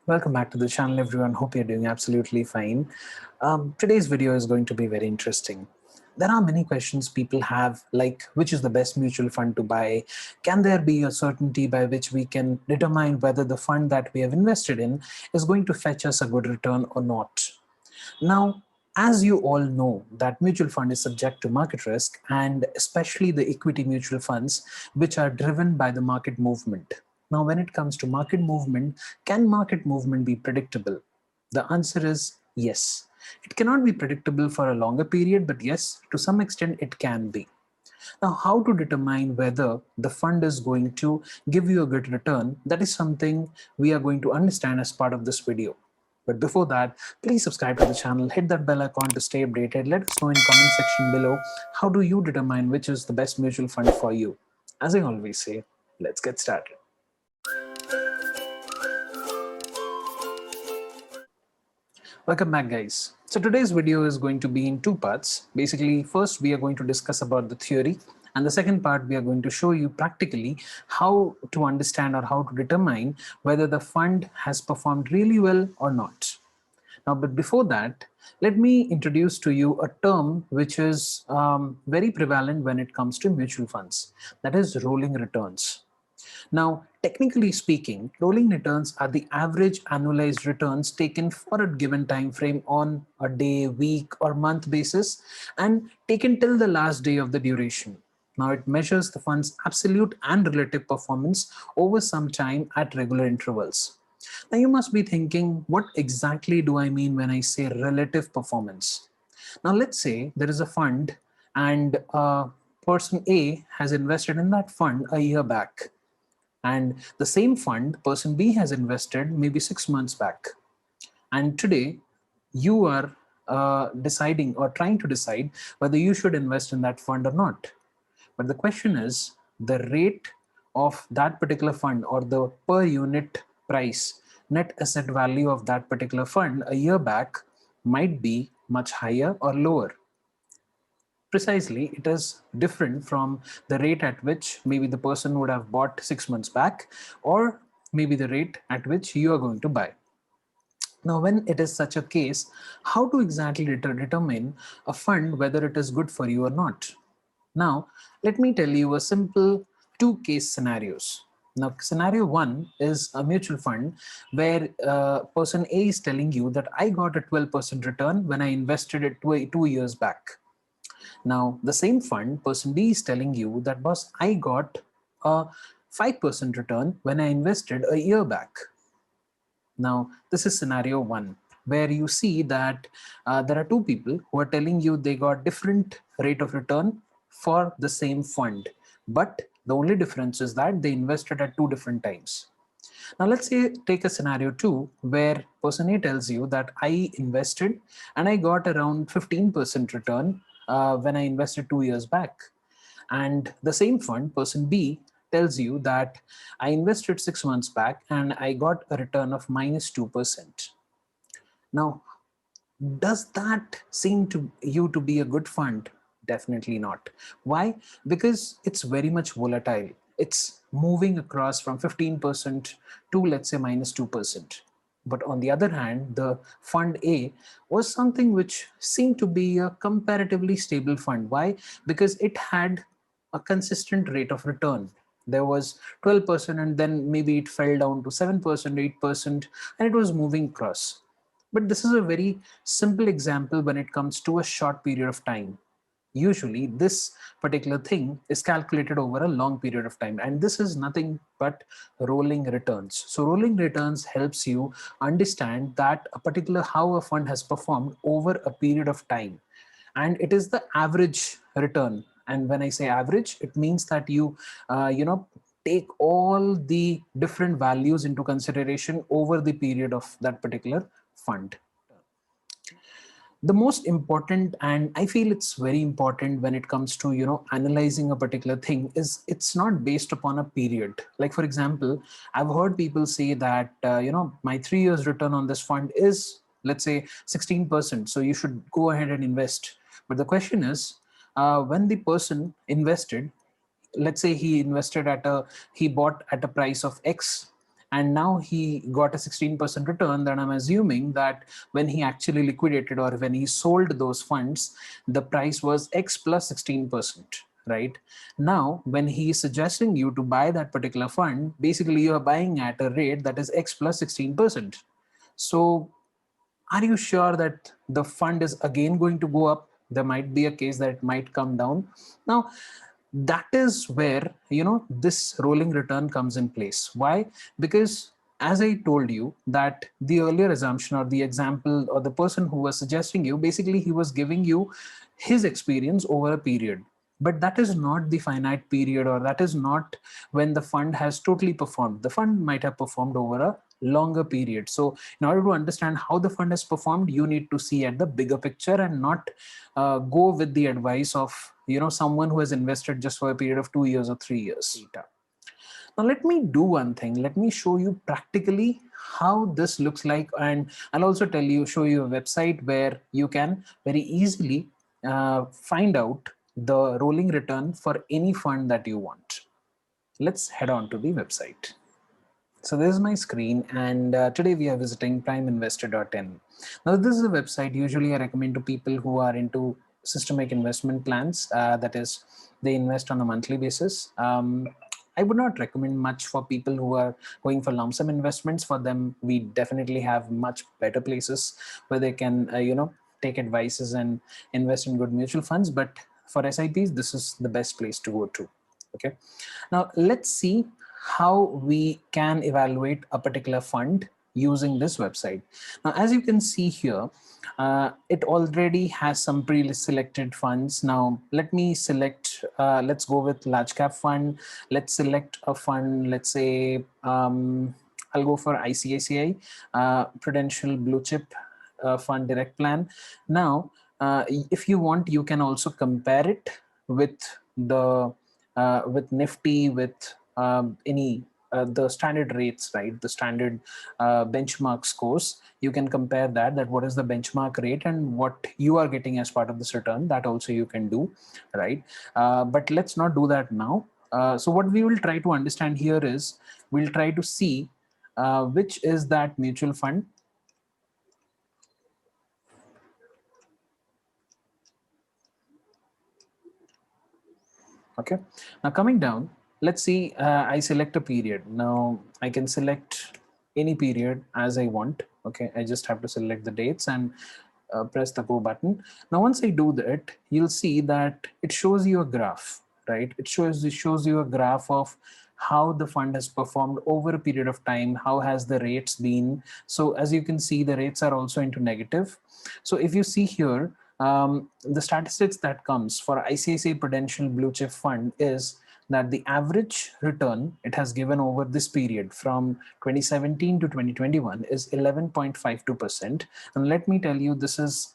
Welcome back to the channel, everyone. Hope you're doing absolutely fine. Today's video is going to be very interesting. There are many questions people have, like which is the best mutual fund to buy? Can there be a certainty by which we can determine whether the fund that we have invested in is going to fetch us a good return or not? Now, as you all know, that mutual fund is subject to market risk, and especially the equity mutual funds, which are driven by the market movement. Now, when it comes to market movement, can market movement be predictable? The answer is yes. It cannot be predictable for a longer period, but yes, to some extent it can be. Now, how to determine whether the fund is going to give you a good return, that is something we are going to understand as part of this video. But before that, please subscribe to the channel, hit that bell icon to stay updated. Let us know in comment section below, how do you determine which is the best mutual fund for you? As I always say, let's get started. Welcome back, guys. So today's video is going to be in two parts. Basically, first we are going to discuss about the theory, and the second part we are going to show you practically how to understand or how to determine whether the fund has performed really well or not. Now, but before that, let me introduce to you a term which is very prevalent when it comes to mutual funds, that is rolling returns. Now, technically speaking, rolling returns are the average annualized returns taken for a given time frame on a day, week, or month basis and taken till the last day of the duration. Now, it measures the fund's absolute and relative performance over some time at regular intervals. Now, you must be thinking, what exactly do I mean when I say relative performance? Now, let's say there is a fund and person A has invested in that fund a year back, and the same fund person B has invested maybe 6 months back. And today you are deciding or trying to decide whether you should invest in that fund or not. But the question is, the rate of that particular fund or the per unit price, net asset value of that particular fund a year back might be much higher or lower. Precisely, it is different from the rate at which maybe the person would have bought 6 months back, or maybe the rate at which you are going to buy. Now, when it is such a case, how to exactly determine a fund whether it is good for you or not? Now, let me tell you a simple two case scenarios. Now, scenario one is a mutual fund where person A is telling you that I got a 12% return when I invested it 2 years back. Now, the same fund, person B is telling you that, boss, I got a 5% return when I invested a year back. Now, this is scenario one, where you see that there are two people who are telling you they got different rate of return for the same fund, but the only difference is that they invested at two different times. Now, let's say take a scenario two where person A tells you that I invested and I got around 15% return when I invested 2 years back. And the same fund, person B, tells you that I invested 6 months back and I got a return of -2%. Now, does that seem to you to be a good fund? Definitely not. Why? Because it's very much volatile. It's moving across from 15% to, let's say, -2%. But on the other hand, the fund A was something which seemed to be a comparatively stable fund. Why? Because it had a consistent rate of return. There was 12% and then maybe it fell down to 7%, 8%, and it was moving across. But this is a very simple example when it comes to a short period of time. Usually this particular thing is calculated over a long period of time, and this is nothing but rolling returns. So rolling returns helps you understand that a particular how a fund has performed over a period of time, and it is the average return. And when I say average, it means that you take all the different values into consideration over the period of that particular fund. The most important, and I feel it's very important when it comes to analyzing a particular thing, is it's not based upon a period. Like, for example, I've heard people say that my 3 years return on this fund is, let's say, 16%, so you should go ahead and invest. But the question is, when the person invested, let's say he bought at a price of X, and now he got a 16% return, then I'm assuming that when he actually liquidated or when he sold those funds, the price was X plus 16%. Right now, when he is suggesting you to buy that particular fund, basically you are buying at a rate that is X plus 16%. So are you sure that the fund is again going to go up? There might be a case that it might come down. Now, that is where, this rolling return comes in place. Why? Because as I told you that the earlier assumption or the example or the person who was suggesting you, basically he was giving you his experience over a period. But that is not the finite period, or that is not when the fund has totally performed. The fund might have performed over a longer period. So in order to understand how the fund has performed, you need to see at the bigger picture and not go with the advice of someone who has invested just for a period of 2 years or 3 years. Now let me do one thing. Let me show you practically how this looks like, and I'll also show you a website where you can very easily find out the rolling return for any fund that you want. Let's head on to the website. So this is my screen, and today we are visiting primeinvestor.in. Now this is a website usually I recommend to people who are into systemic investment plans. That is, they invest on a monthly basis. I would not recommend much for people who are going for lump sum investments. For them, we definitely have much better places where they can, take advices and invest in good mutual funds. But for SIPs, this is the best place to go to. Okay. Now let's see how we can evaluate a particular fund using this website. Now, as you can see here, it already has some pre-selected funds. Now, let me select, let's go with large cap fund. Let's select a fund, let's say, I'll go for ICICI, Prudential Blue Chip Fund Direct Plan. Now, if you want, you can also compare it with the with Nifty, with any the standard rates, right? The standard benchmark scores. You can compare that what is the benchmark rate and what you are getting as part of this return. That also you can do, right? But let's not do that now. So what we will try to understand here is we'll try to see which is that mutual fund. Okay, now coming down, let's see, I select a period. Now I can select any period as I want. Okay, I just have to select the dates and press the go button. Now once I do that, you'll see that it shows you a graph, right? It shows you a graph of how the fund has performed over a period of time. How has the rates been? So as you can see, the rates are also into negative. So if you see here, the statistics that comes for ICICI Prudential Blue Chip Fund is that the average return it has given over this period from 2017 to 2021 is 11.52%. And let me tell you, this is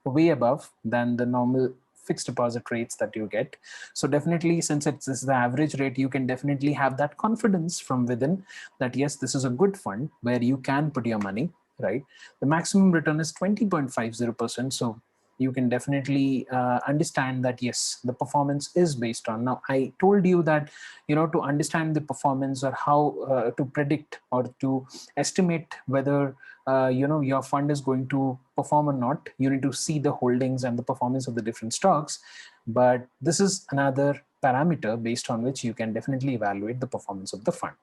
way above than the normal fixed deposit rates that you get. So definitely, since this is the average rate, you can definitely have that confidence from within that yes, this is a good fund where you can put your money, right? The maximum return is 20.50%. So you can definitely understand that yes, the performance is based on. Now I told you that to understand the performance or how to predict or to estimate whether your fund is going to perform or not, you need to see the holdings and the performance of the different stocks. But this is another parameter based on which you can definitely evaluate the performance of the fund.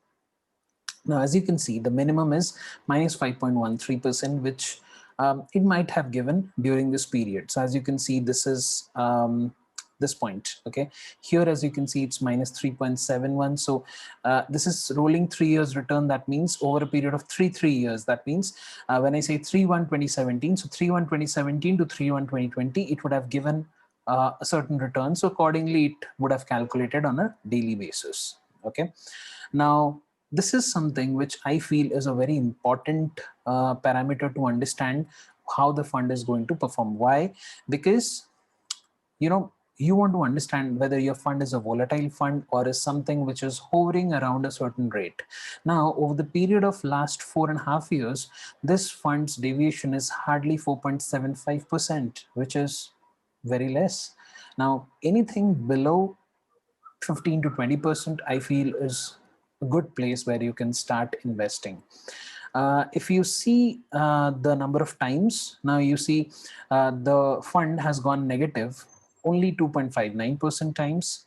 Now, as you can see, the minimum is minus 5.13%, which it might have given during this period. So as you can see, this is this point. Okay, here as you can see, it's minus 3.71. So this is rolling 3 years return. That means over a period of 3 years. That means when I say 3/1/2017, so 3/1/2017 to 3/1/2020, it would have given a certain return. So accordingly, it would have calculated on a daily basis. Okay, now this is something which I feel is a very important parameter to understand how the fund is going to perform. Why? Because you want to understand whether your fund is a volatile fund or is something which is hovering around a certain rate. Now, over the period of last 4.5 years, this fund's deviation is hardly 4.75%, which is very less. Now, anything below 15 to 20%, I feel is a good place where you can start investing. If you see the number of times, now you see the fund has gone negative only 2.59% times.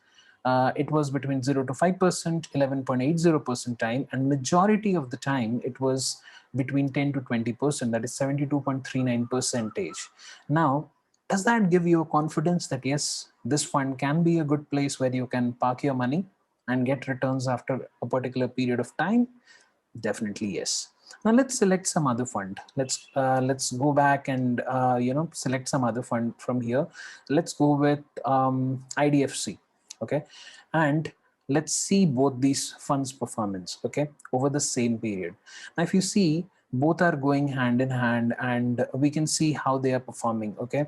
It was between 0 to 5%, 11.80% time, and majority of the time it was between 10 to 20%, that is 72.39 percentage. Now, does that give you a confidence that yes, this fund can be a good place where you can park your money and get returns after a particular period of time? Definitely yes. Now let's select some other fund. Let's go back and select some other fund from here. Let's go with IDFC. Okay, and let's see both these funds performance, okay, over the same period. Now if you see, both are going hand in hand and we can see how they are performing. Okay,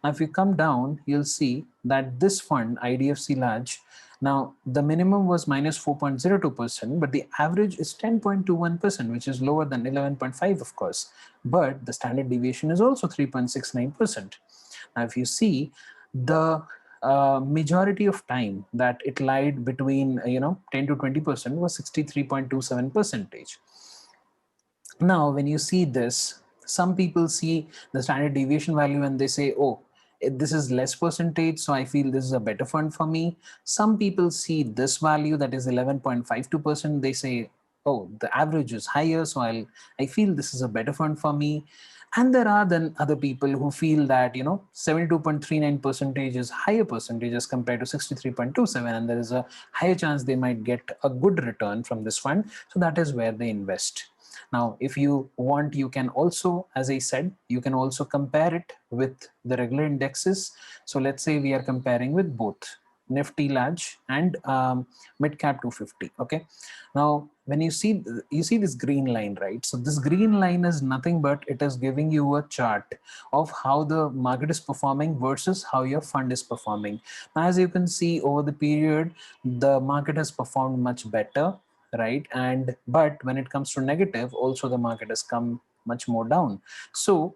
now if you come down, you'll see that this fund IDFC large, now the minimum was minus 4.02%, but the average is 10.21%, which is lower than 11.5, of course, but the standard deviation is also 3.69%. Now if you see, the majority of time that it lied between 10 to 20% was 63.27 percentage. Now when you see this, some people see the standard deviation value and they say, oh, this is less percentage, so I feel this is a better fund for me. Some people see this value, that is 11.52%, they say, oh, the average is higher, so I feel this is a better fund for me. And there are then other people who feel that 72.39 percentage is higher percentage as compared to 63.27, and there is a higher chance they might get a good return from this fund, so that is where they invest. Now if you want, you can also, as I said, you can also compare it with the regular indexes. So let's say we are comparing with both Nifty large and mid cap 250. Okay, now when you see this green line, right? So this green line is nothing but it is giving you a chart of how the market is performing versus how your fund is performing. Now, as you can see, over the period the market has performed much better, right? And but when it comes to negative, also the market has come much more down. So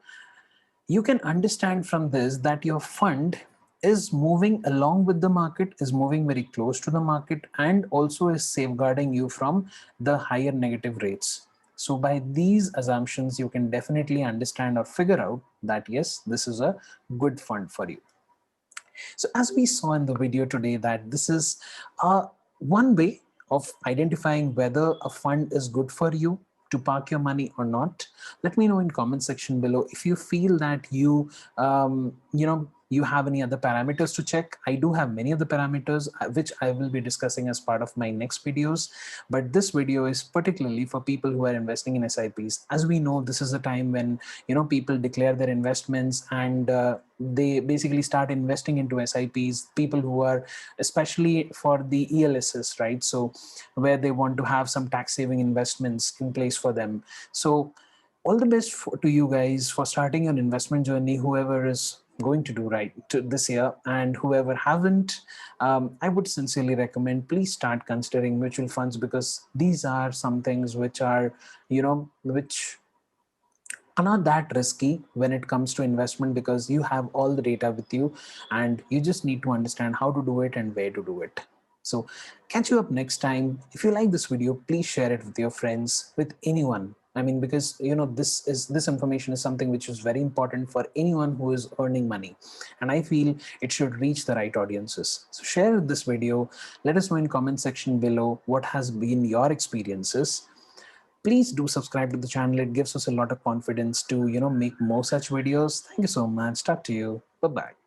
you can understand from this that your fund is moving along with the market, is moving very close to the market, and also is safeguarding you from the higher negative rates. So by these assumptions, you can definitely understand or figure out that yes, this is a good fund for you. So as we saw in the video today, that this is one way of identifying whether a fund is good for you to park your money or not. Let me know in comment section below if you feel that you you have any other parameters to check. I do have many of the parameters which I will be discussing as part of my next videos, but this video is particularly for people who are investing in SIPs. As we know, this is a time when people declare their investments and they basically start investing into SIPs, people who are, especially for the ELSs, right? So where they want to have some tax saving investments in place for them. So all the best to you guys for starting your investment journey, whoever is going to do right to this year, and whoever haven't, I would sincerely recommend, please start considering mutual funds, because these are some things which are, which are not that risky when it comes to investment, because you have all the data with you and you just need to understand how to do it and where to do it. So catch you up next time. If you like this video, please share it with your friends, with anyone. I mean, because this information is something which is very important for anyone who is earning money, and I feel it should reach the right audiences. So share this video. Let us know in comment section below what has been your experiences. Please do subscribe to the channel. It gives us a lot of confidence to make more such videos. Thank you so much. Talk to you. Bye bye.